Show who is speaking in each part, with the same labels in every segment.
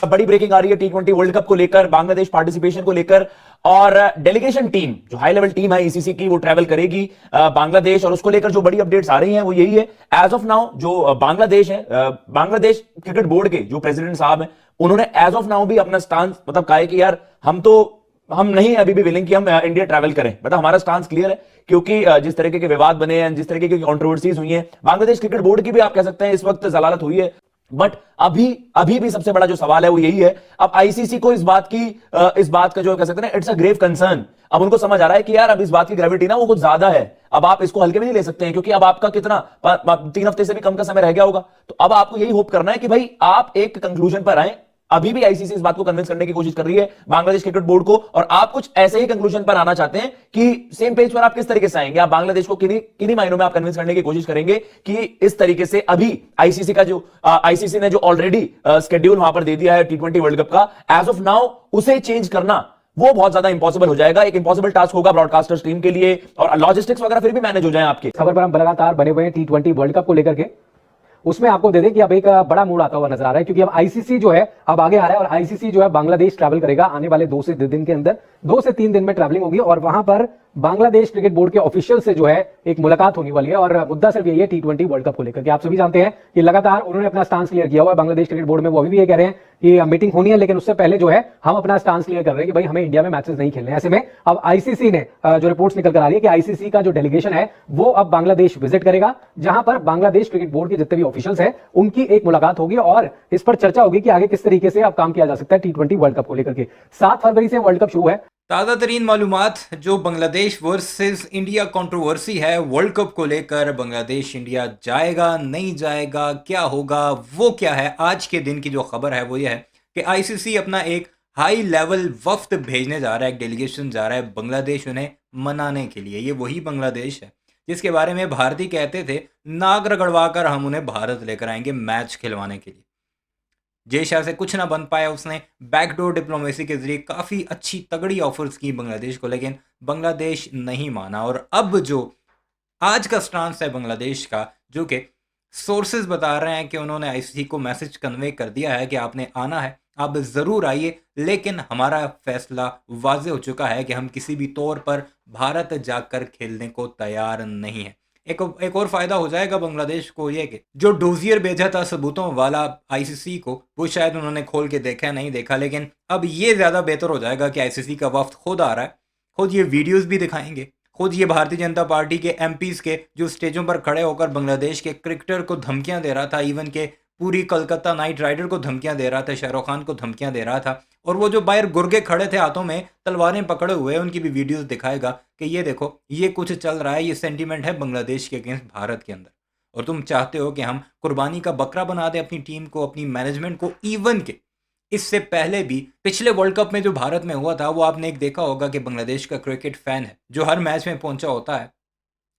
Speaker 1: बड़ी ब्रेकिंग आ रही है T20 वर्ल्ड कप को लेकर, बांग्लादेश पार्टिसिपेशन को लेकर, और डेलीगेशन टीम जो हाई लेवल टीम है ईसीसी की वो ट्रैवल करेगी बांग्लादेश, और उसको लेकर जो बड़ी अपडेट्स आ रही हैं वो यही है एज ऑफ नाउ जो बांग्लादेश है, बांग्लादेश क्रिकेट बोर्ड के जो प्रेसिडेंट साहब हैं उन्होंने एज ऑफ नाउ भी अपना स्टांस मतलब कहा है कि यार हम नहीं अभी भी विलिंग कि हम इंडिया ट्रैवल करें, मतलब हमारा स्टांस क्लियर है, क्योंकि जिस तरीके के विवाद बने हैं, जिस तरीके की कंट्रोवर्सीज हुई हैं, बांग्लादेश क्रिकेट बोर्ड की भी आप कह सकते हैं इस वक्त जलालत हुई है। बट अभी भी सबसे बड़ा जो सवाल है वो यही है, अब आईसीसी को इस बात का जो कह सकते हैं इट्स अ ग्रेव कंसर्न, अब उनको समझ आ रहा है कि यार अब इस बात की ग्रेविटी ना वो कुछ ज्यादा है, अब आप इसको हल्के में नहीं ले सकते हैं, क्योंकि अब आपका कितना 3 हफ्ते से भी कम का समय रह गया होगा, तो अब आपको यही होप करना है कि भाई आप एक कंक्लूजन पर आए। अभी भी आईसीसी इस बात को कन्विंस करने की कोशिश कर रही है बांग्लादेश क्रिकेट बोर्ड को, और आप कुछ ऐसे ही कंक्लूजन पर आना चाहते हैं कि सेम पेज पर आप किस तरीके से आएंगे, आप बांग्लादेश को किन्हीं मायनों में आप कन्विंस करने की कोशिश करेंगे कि इस तरीके से अभी आईसीसी ने जो ऑलरेडी शेड्यूल वहां पर दे दिया है T20 वर्ल्ड कप का, एज ऑफ नाउ उसे चेंज करना वो बहुत ज्यादा इंपॉसिबल हो जाएगा, एक इंपॉसिबल टास्क होगा ब्रॉडकास्टर्स टीम के लिए, और लॉजिस्टिक्स वगैरह फिर भी मैनेज हो जाए आपके।
Speaker 2: खबर पर हम लगातार बने हुए हैं T20 वर्ल्ड कप को लेकर के, उसमें आपको दे दें कि अब एक बड़ा मूड आता हुआ नजर आ रहा है, क्योंकि अब आईसीसी जो है अब आगे आ रहा है, और आईसीसी जो है बांग्लादेश ट्रैवल करेगा आने वाले 2 से 3 दिन के अंदर, 2 से 3 दिन में ट्रैवलिंग होगी, और वहां पर बांग्लादेश क्रिकेट बोर्ड के ऑफिशियल से जो है एक मुलाकात होने वाली है, और मुद्दा सिर्फ यही है T20 वर्ल्ड कप को लेकर के। आप सभी जानते हैं कि लगातार उन्होंने अपना स्टांस क्लियर किया हुआ है बांग्लादेश क्रिकेट बोर्ड में, वो अभी भी ये कह रहे हैं कि मीटिंग होनी है, लेकिन उससे पहले जो है हम अपना स्टांस क्लियर कर रहे हैं कि भाई हमें इंडिया में मैचेस नहीं खेलने। ऐसे में अब आईसीसी ने जो रिपोर्ट्स निकल कर आ रही है कि आईसीसी का जो डेलीगेशन है वो अब बांग्लादेश विजिट करेगा, जहां पर बांग्लादेश क्रिकेट बोर्ड के जितने भी ऑफिशियल्स हैं उनकी एक मुलाकात होगी, और इस पर चर्चा होगी कि आगे किस तरीके से अब काम किया जा सकता है T20 वर्ल्ड कप को लेकर के। 7 फरवरी से वर्ल्ड कप शुरू है।
Speaker 3: ताज़ा तरीन मालूमात जो बांग्लादेश वर्सेस इंडिया कंट्रोवर्सी है वर्ल्ड कप को लेकर, बांग्लादेश इंडिया जाएगा नहीं जाएगा, क्या होगा, वो क्या है, आज के दिन की जो खबर है वो ये है कि आईसीसी अपना एक हाई लेवल वफ्द भेजने जा रहा है, एक डेलीगेशन जा रहा है बांग्लादेश उन्हें मनाने के लिए। ये वही बांग्लादेश है जिसके बारे में भारती कहते थे नाक रगड़वा कर हम उन्हें भारत लेकर आएंगे मैच खिलवाने के लिए। जय शाह से कुछ ना बन पाया, उसने बैकडोर डिप्लोमेसी के जरिए काफ़ी अच्छी तगड़ी ऑफर्स की बांग्लादेश को, लेकिन बांग्लादेश नहीं माना। और अब जो आज का स्टांस है बांग्लादेश का, जो कि सोर्सेज बता रहे हैं कि उन्होंने आईसीसी को मैसेज कन्वे कर दिया है कि आपने आना है, आप ज़रूर आइए, लेकिन हमारा फैसला वाज़े हो चुका है कि हम किसी भी तौर पर भारत जाकर खेलने को तैयार नहीं हैं। एक और फ़ायदा हो जाएगा बांग्लादेश को ये कि जो डोजियर भेजा था सबूतों वाला आईसीसी को, वो शायद उन्होंने खोल के देखा नहीं देखा, लेकिन अब ये ज़्यादा बेहतर हो जाएगा कि आईसीसी का वफ्द खुद आ रहा है, खुद ये वीडियोस भी दिखाएंगे, खुद ये भारतीय जनता पार्टी के एमपीज़ के जो स्टेजों पर खड़े होकर बांग्लादेश के क्रिकेटर को धमकियाँ दे रहा था, इवन के पूरी कलकत्ता नाइट राइडर को धमकियां दे रहा था, शाहरुख खान को धमकियां दे रहा था, और वो जो बाहर गुर्गे खड़े थे हाथों में तलवारें पकड़े हुए, उनकी भी वीडियोस दिखाएगा कि ये देखो ये कुछ चल रहा है, ये सेंटीमेंट है बांग्लादेश के अगेंस्ट भारत के अंदर, और तुम चाहते हो कि हम कुर्बानी का बकरा बना दें अपनी टीम को, अपनी मैनेजमेंट को। इवन के इससे पहले भी पिछले वर्ल्ड कप में जो भारत में हुआ था, वो आपने एक देखा होगा कि बांग्लादेश का क्रिकेट फैन है जो हर मैच में पहुंचा होता है,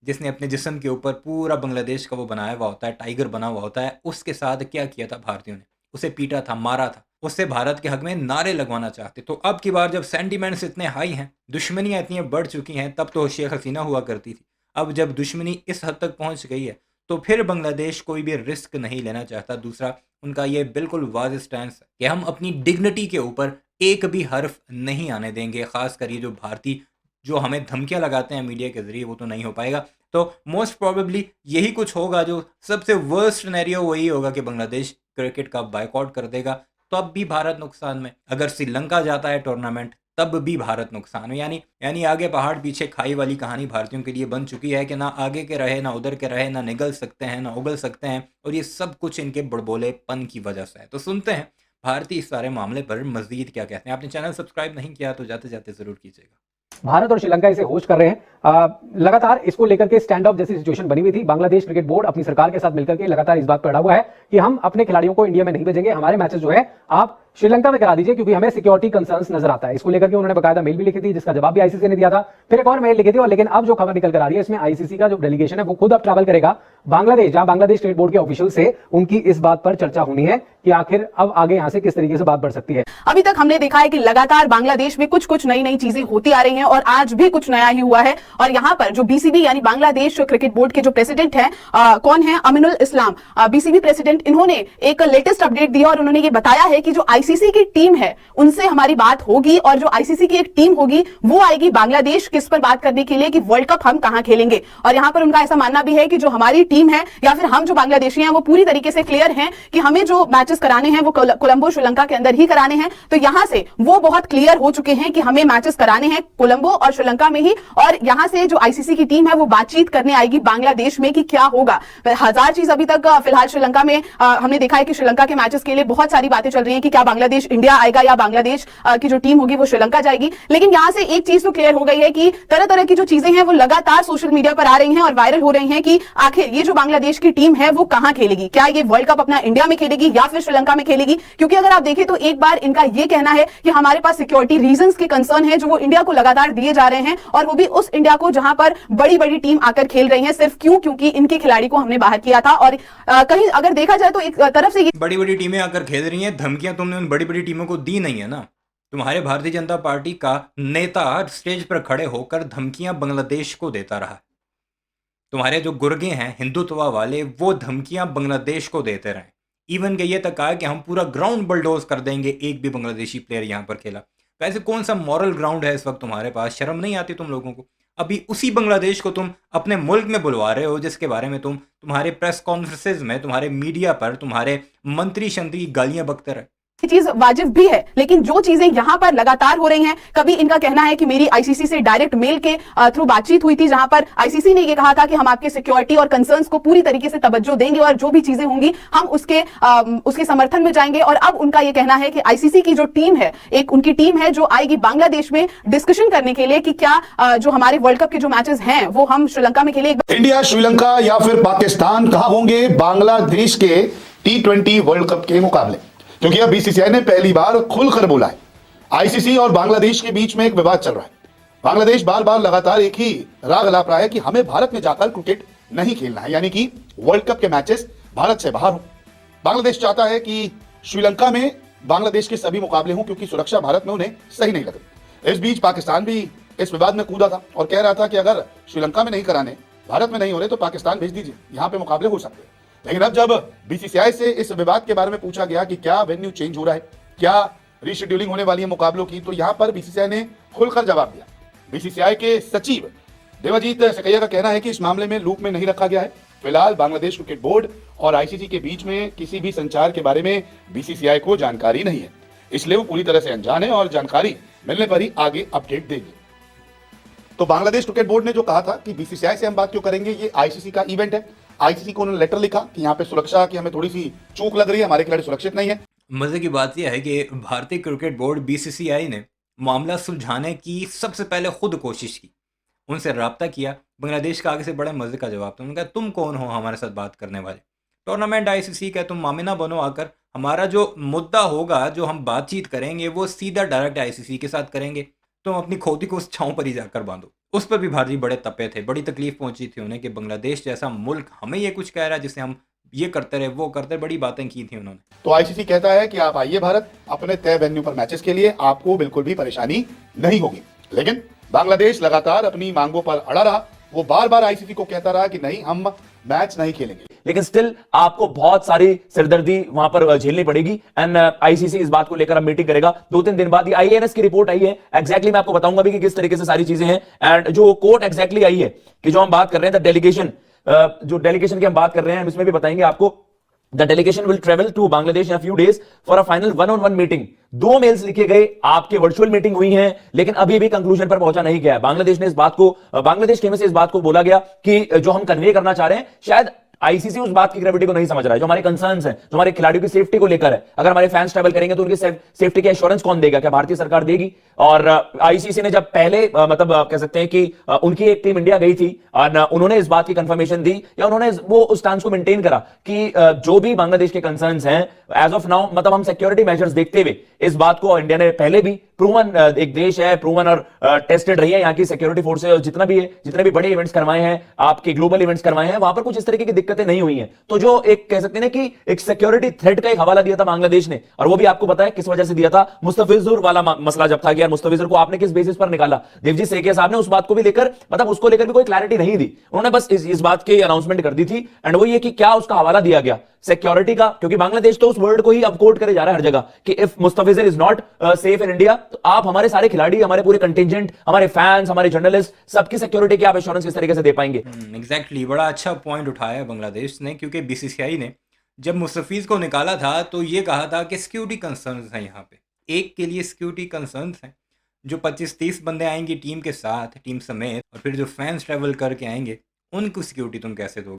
Speaker 3: जिसने अपने जिस्म के ऊपर पूरा बांग्लादेश का वो बनाया हुआ होता है, टाइगर बना हुआ होता है, उसके साथ क्या किया था भारतीयों ने, उसे पीटा था, मारा था, उससे भारत के हक में नारे लगवाना चाहते। तो अब की बार जब सेंटीमेंट्स इतने हाई हैं, दुश्मनियाँ इतनी बढ़ चुकी हैं, तब तो शेख हसीना हुआ करती थी, अब जब दुश्मनी इस हद तक पहुँच गई है तो फिर बांग्लादेश कोई भी रिस्क नहीं लेना चाहता। दूसरा, उनका ये बिल्कुल वाज़ेह स्टैंस है कि हम अपनी डिग्निटी के ऊपर एक भी हर्फ नहीं आने देंगे, ख़ासकर ये जो भारतीय जो हमें धमकियां लगाते हैं मीडिया के जरिए, वो तो नहीं हो पाएगा। तो मोस्ट प्रोबेबली यही कुछ होगा, जो सबसे वर्स्ट सिनेरियो वही होगा कि बांग्लादेश क्रिकेट का बायकॉट कर देगा, तब भी भारत नुकसान में। अगर श्रीलंका जाता है टूर्नामेंट, तब भी भारत नुकसान में। यानी आगे पहाड़ पीछे खाई वाली कहानी भारतीयों के लिए बन चुकी है कि ना आगे के रहे, ना उधर के रहे, ना निगल सकते हैं, ना उगल सकते हैं, और ये सब कुछ इनके बड़बोलेपन की वजह से है। तो सुनते हैं भारतीय इस सारे मामले पर मजीद क्या कहते हैं। आपने चैनल सब्सक्राइब नहीं किया तो जाते जाते जरूर कीजिएगा।
Speaker 2: भारत और श्रीलंका इसे होस्ट कर रहे हैं। लगातार इसको लेकर के स्टैंड ऑफ जैसी सिचुएशन बनी हुई थी। बांग्लादेश क्रिकेट बोर्ड अपनी सरकार के साथ मिलकर के लगातार इस बात पर अड़ा हुआ है कि हम अपने खिलाड़ियों को इंडिया में नहीं भेजेंगे, हमारे मैचेस जो है आप श्रीलंका में करा दीजिए, क्योंकि हमें सिक्योरिटी कंसर्न्स नजर आता है। इसको लेकर के उन्होंने बकायदा मेल भी लिखी थी, जिसका जवाब भी आईसीसी ने दिया था, फिर एक और मेल लिखी थी। और लेकिन अब जो खबर निकल कर आ रही है, इसमें आईसीसी का जो डेलीगेशन है वो खुद अब ट्रैवल करेगा बांग्लादेश, जहां बांग्लादेश क्रिकेट बोर्ड के ऑफिशियल से उनकी इस बात पर चर्चा होनी है कि आखिर अब आगे यहां से किस तरीके से बात बढ़ सकती है।
Speaker 4: अभी तक हमने देखा है कि लगातार बांग्लादेश में कुछ नई चीजें होती आ रही हैं, और आज भी कुछ नया ही हुआ है। और यहाँ पर जो बीसीबी यानी बांग्लादेश क्रिकेट बोर्ड के जो प्रेसिडेंट हैं, कौन है, अमीनुल इस्लाम, बीसीबी प्रेसिडेंट, इन्होंने एक लेटेस्ट अपडेट दिया और उन्होंने ये बताया है कि जो आईसीसी की टीम है उनसे हमारी बात होगी और जो आईसीसी की एक टीम होगी वो आएगी बांग्लादेश किस पर बात करने के लिए कि वर्ल्ड कप हम कहां खेलेंगे। और यहां पर उनका ऐसा मानना भी है कि जो हमारी टीम है या फिर हम जो बांग्लादेशी हैं वो पूरी तरीके से क्लियर हैं कि हमें जो मैचेस कराने हैं वो कोलंबो श्रीलंका के अंदर ही कराने हैं। तो यहां से वो बहुत क्लियर हो चुके हैं कि हमें मैचेस कराने हैं कोलंबो और श्रीलंका में ही। और यहां से जो आईसीसी की टीम है वो बातचीत करने आएगी बांग्लादेश में कि क्या होगा। हजार चीज अभी तक फिलहाल श्रीलंका में हमने देखा है कि श्रीलंका के मैचेस के लिए बहुत सारी बातें चल रही है कि क्या बांग्लादेश इंडिया आएगा या बांग्लादेश की जो टीम होगी वो श्रीलंका जाएगी। लेकिन यहां से एक चीज तो क्लियर हो गई है कि तरह तरह की जो चीजें हैं वो लगातार सोशल मीडिया पर आ रही हैं और वायरल हो रही हैं कि आखिर ये जो बांग्लादेश की टीम है वो कहां खेलेगी, क्या ये वर्ल्ड कप अपना इंडिया में खेलेगी या फिर श्रीलंका में खेलेगी। क्योंकि अगर आप देखें तो एक बार इनका ये कहना है कि हमारे पास सिक्योरिटी रीजंस के कंसर्न है जो वो इंडिया को लगातार दिए जा रहे हैं और वो भी उस इंडिया को जहां पर बड़ी बड़ी टीम आकर खेल रही है। सिर्फ क्योंकि इनके खिलाड़ी को हमने बाहर किया था। और कहीं अगर देखा जाए तो एक तरफ से
Speaker 3: बड़ी बड़ी टीमें आकर खेल रही हैं, धमकियां तुमने उन बड़ी बड़ी टीमों को दी नहीं है ना। तुम्हारे भारतीय जनता पार्टी का नेता स्टेज पर खड़े होकर धमकियां बांग्लादेश को देता रहा। तुम्हारे जो गुर्गे हैं हिंदुत्व वाले वो धमकियां बांग्लादेश को देते रहे। इवन के ये तक कहा कि हम पूरा ग्राउंड बुलडोज कर देंगे एक भी बांग्लादेशी प्लेयर यहाँ पर खेला। वैसे कौन सा मॉरल ग्राउंड है इस वक्त तुम्हारे पास? शर्म नहीं आती तुम लोगों को? अभी उसी बांग्लादेश को तुम अपने मुल्क में बुलवा रहे हो जिसके बारे में तुम्हारे प्रेस कॉन्फ्रेंसेज में, तुम्हारे मीडिया पर तुम्हारे मंत्री शंत्री गालियां बकते रहे।
Speaker 4: चीज वाजिब भी है। लेकिन जो चीजें यहां पर लगातार हो रही हैं, कभी इनका कहना है कि मेरी आईसीसी से डायरेक्ट मेल के थ्रू बातचीत हुई थी जहां पर आईसीसी ने ये कहा था कि हम आपके सिक्योरिटी और कंसर्न्स को पूरी तरीके से तवज्जो देंगे और जो भी चीजें होंगी हम उसके समर्थन में जाएंगे। और अब उनका ये कहना है कि आईसीसी की जो टीम है, एक उनकी टीम है जो आएगी बांग्लादेश में डिस्कशन करने के लिए कि क्या जो हमारे वर्ल्ड कप के जो मैचेस हैं वो हम श्रीलंका में खेले।
Speaker 5: इंडिया, श्रीलंका या फिर पाकिस्तान कहां होंगे बांग्लादेश के T20 वर्ल्ड कप के मुकाबले? क्योंकि अब बीसीसीआई ने पहली बार खुलकर बोला है आईसीसी और बांग्लादेश के बीच में एक विवाद चल रहा है। बांग्लादेश बार बार लगातार एक ही राग अलाप रहा है कि हमें भारत में जाकर क्रिकेट नहीं खेलना है, यानी कि वर्ल्ड कप के मैचेस भारत से बाहर हो। बांग्लादेश चाहता है कि श्रीलंका में बांग्लादेश के सभी मुकाबले हों क्योंकि सुरक्षा भारत में उन्हें सही नहीं लग रही। इस बीच पाकिस्तान भी इस विवाद में कूदा था और कह रहा था कि अगर श्रीलंका में नहीं कराने, भारत में नहीं हो रहे तो पाकिस्तान भेज दीजिए, यहां पे मुकाबले हो सकते हैं। लेकिन अब जब बीसीसीआई से इस विवाद के बारे में पूछा गया कि क्या वेन्यू चेंज हो रहा है, क्या रीशेड्यूलिंग होने वाली है मुकाबलों की, तो यहां पर बीसीसीआई ने खुलकर जवाब दिया। बीसीसीआई के सचिव देवाजीत सकैया का कहना है कि इस मामले में लूप में नहीं रखा गया है। फिलहाल बांग्लादेश क्रिकेट बोर्ड और आईसीसी के बीच में किसी भी संचार के बारे में बीसीसीआई को जानकारी नहीं है, इसलिए वो पूरी तरह से अनजान है और जानकारी मिलने पर ही आगे अपडेट देगी। तो बांग्लादेश क्रिकेट बोर्ड ने जो कहा था कि बीसीसीआई से हम बात क्यों करेंगे, ये आईसीसी का इवेंट है। आईसीसी को उन्होंने लेटर लिखा कि यहाँ पे सुरक्षा की हमें थोड़ी सी चूक लग रही है, हमारे खिलाड़ी सुरक्षित नहीं है।
Speaker 3: मजे की बात यह है कि भारतीय क्रिकेट बोर्ड बीसीसीआई ने मामला सुलझाने की सबसे पहले खुद कोशिश की, उनसे रब्ता किया। बांग्लादेश का आगे से बड़े मजे का जवाब था। उन्होंने कहा तुम कौन हो हमारे साथ बात करने वाले? टूर्नामेंट आईसीसी का, तुम मामिना बनो आकर। हमारा जो मुद्दा होगा, जो हम बातचीत करेंगे वो सीधा डायरेक्ट आईसीसी के साथ करेंगे। तुम अपनी खोती को उस छांव पर ही जाकर बांधो। उस पर भी भारतीय बड़े तपे थे, बड़ी तकलीफ पहुंची थी उन्हें कि बांग्लादेश जैसा मुल्क हमें ये कुछ कह रहा है जिससे हम ये करते रहे वो करते, बड़ी बातें की थी उन्होंने।
Speaker 5: तो आईसीसी कहता है कि आप आइए भारत, अपने तय वेन्यू पर मैचेस के लिए आपको बिल्कुल भी परेशानी नहीं होगी। लेकिन बांग्लादेश लगातार अपनी मांगों पर अड़ा रहा। वो बार बार आईसीसी को कहता रहा कि नहीं, हम मैच नहीं खेलेंगे।
Speaker 1: लेकिन स्टिल आपको बहुत सारी सिरदर्दी वहां पर झेलनी पड़ेगी। एंड आईसीसी इस बात को लेकर अब मीटिंग करेगा 2-3 दिन बाद। ये आईएनएस की रिपोर्ट आई है, एग्जैक्टली मैं आपको बताऊंगा भी कि किस तरीके से सारी चीजें हैं। एंड जो कोर्ट एग्जैक्टली आई है कि जो हम बात कर रहे हैं, डेलीगेशन, जो डेलीगेशन की हम बात कर रहे हैं, इसमें भी बताएंगे आपको। The delegation will travel to Bangladesh in a few days for a final one-on-one meeting. 2 mails लिखे गए, आपके वर्चुअल मीटिंग हुई है, लेकिन अभी भी कंक्लूजन पर पहुंचा नहीं गया। बांग्लादेश ने इस बात को, बांग्लादेश टीम से इस बात को बोला गया कि जो हम कन्वे करना चाह रहे हैं, शायद आईसीसी उस बात की ग्रेविटी को नहीं समझ रहा है। जो हमारे कंसर्न्स हैं, जो हमारे खिलाड़ियों की सेफ्टी को लेकर है, अगर हमारे फैंस ट्रैवल करेंगे तो उनकी सेफ्टी की एश्योरेंस कौन देगा? क्या भारतीय सरकार देगी? और आईसीसी ने जब पहले मतलब कह सकते हैं कि उनकी एक टीम इंडिया गई थी और उन्होंने इस बात की कंफर्मेशन दी या उन्होंने वो उस स्टांस को मेंटेन करा कि जो भी बांग्लादेश के कंसर्न्स हैं एज ऑफ नाउ, मतलब हम सिक्योरिटी मेजर्स देखते हुए इस बात को, इंडिया ने पहले भी प्रूवन एक देश है, प्रूवन और टेस्टेड रही है यहाँ की सिक्योरिटी फोर्सेज, और जितने भी बड़े इवेंट्स करवाए हैं, आपके ग्लोबल इवेंट्स करवाए हैं, वहां पर कुछ इस तरीके की दिक्कतें नहीं हुई हैं। तो जो एक कह सकते हैं कि एक सिक्योरिटी थ्रेट का एक हवाला दिया था बांग्लादेश ने, और वो भी आपको पता है किस वजह से दिया था। मुस्तफिजुर वाला मसला जब था कि यार मुस्तफिजुर को आपने किस बेसिस पर निकाला, देवजीत सेठिया साहब ने उस बात को भी लेकर, मतलब उसको लेकर भी कोई क्लैरिटी नहीं दी। उन्होंने बस इस बात की अनाउंसमेंट कर दी थी। एंड वो ये कि क्या उसका हवाला दिया गया सिक्योरिटी का, क्योंकि बांग्लादेश तो उस वर्ड को ही अब कोट करे जा रहा है हर जगह कि if Mustafizur is not safe in India, तो आप हमारे सारे खिलाड़ी, हमारे पूरे कंटिजेंट, हमारे फैंस, हमारे जर्नलिस्ट, सबकी सिक्योरिटी की आप एश्योरेंस किस तरीके से दे पाएंगे?
Speaker 3: एग्जैक्टली बड़ा अच्छा पॉइंट उठाया है बांग्लादेश ने, क्योंकि बीसीसीआई ने जब मुस्तफिज को निकाला था तो ये कहा था कि सिक्योरिटी कंसर्न्स हैं यहाँ पे, एक के लिए सिक्योरिटी कंसर्न्स हैं। जो 25-30 बंदे आएंगे टीम के साथ, टीम समेत, और फिर जो फैंस ट्रैवल करके आएंगे उनको सिक्योरिटी तुम कैसे दोगे?